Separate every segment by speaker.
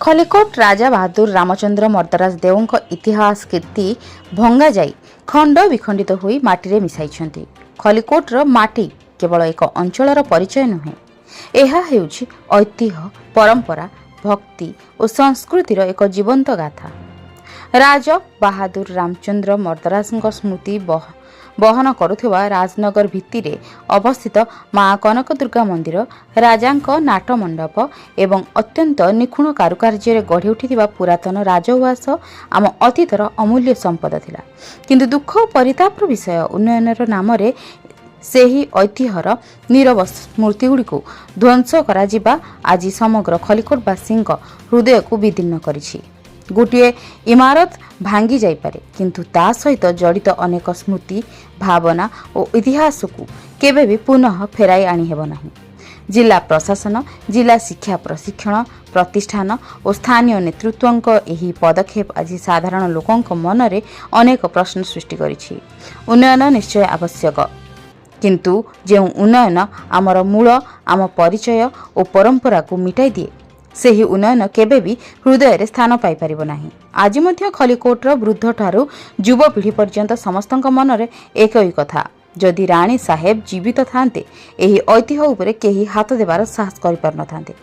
Speaker 1: खलिकोट राजा बहादुर रामचंद्र मर्दराज देव इतिहास कीर्ति भंगा जाई खंड विखंडित होई माटी मिसाई। खलिकोटर माटी केवल एक अंचलर परिचय नुहे, यह हेउछि ऐतिह्य, परंपरा, भक्ति और संस्कृतिर एक जीवंत गाथा। राजा बहादुर रामचंद्र मर्दराज स्मृति बहन करुवा राजनगर भित्तिरे अवस्थित माँ कनक दुर्गा मंदिर, राजांक नाट मंडप एवं अत्यंत निखुण कारुकार्य गढ़ी उठिथिबा पुरातन राजउवास आम अतीतर अमूल्य संपद थिला। किंतु दुख और परितापर विषय उन्नयनर नाम सेही ऐतिह्यर नीरव स्मृतिगुड़िक ध्वंस करा आज समग्र खलिकोटवासी हृदय को विदीर्ण करिछि। गोटे इमारत भांगी जाइपारे, किंतु ता सहित जड़ित अनेक स्मृति, भावना और इतिहास को केबे भी पुनः फेराई आनी हेब नाही। जिला प्रशासन, जिला शिक्षा प्रशिक्षण प्रतिष्ठान और स्थानीय नेतृत्वଙ୍କ एही पदक्षेप आज साधारण लोकଙ୍କ मनरे अनेक प्रश्न सृष्टि करिछि। उन्नयन निश्चय आवश्यक, किंतु जो उन्नयन आमर मूल, आम परिचय और परंपरा को मिटाई दिए, सेही उन्नयन केबे भी हृदय रे स्थान पाई परिबो नाही। आज मध्य खलिकोटर वृद्ध ठारू युवपीढ़ी पर्यंत समस्तଙ୍କ मनरे एक ही कथा, जदि राणी साहेब जीवित थांते एही ऐतिह्य उपरे केही हाथ देबार साहस करि पार नथांते।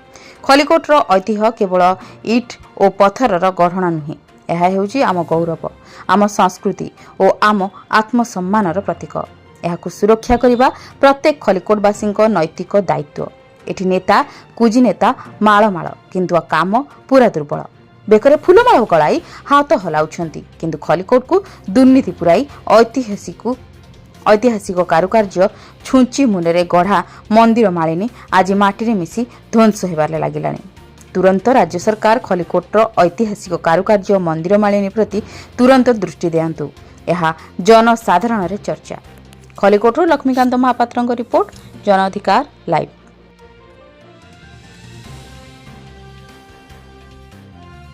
Speaker 1: खलिकोटर ऐतिह्य केवल इट और पत्थरर गढ़णा नुहे, यह हेउछि आम गौरव, आम संस्कृति और आम आत्मसम्मानर प्रतीक। यहाकु सुरक्षा करिबा प्रत्येक खलिकोटवासी नैतिक दायित्व। एठी नेता कुजी नेता माळ किंतु काम पूरा दुर्बल। बेकरे फूलमाळ गलाई हाथ हलाउछंती, किंतु खलिकोट को दुर्नीति पुराई ऐतिहासिक कारुकार्य छुंची मुनेरे गढ़ा मंदिर मालिनी आज माटी मिसी ध्वंस हेबार लागिलानी। तुरंत राज्य सरकार खलिकोटर ऐतिहासिक कारुकार्य मंदिर मालिनी प्रति तुरंत दृष्टि दियंतु। यह जनसाधारण चर्चा। खलिकोटर लक्ष्मीकांत महापात्र रिपोर्ट, जन अधिकार लाइव।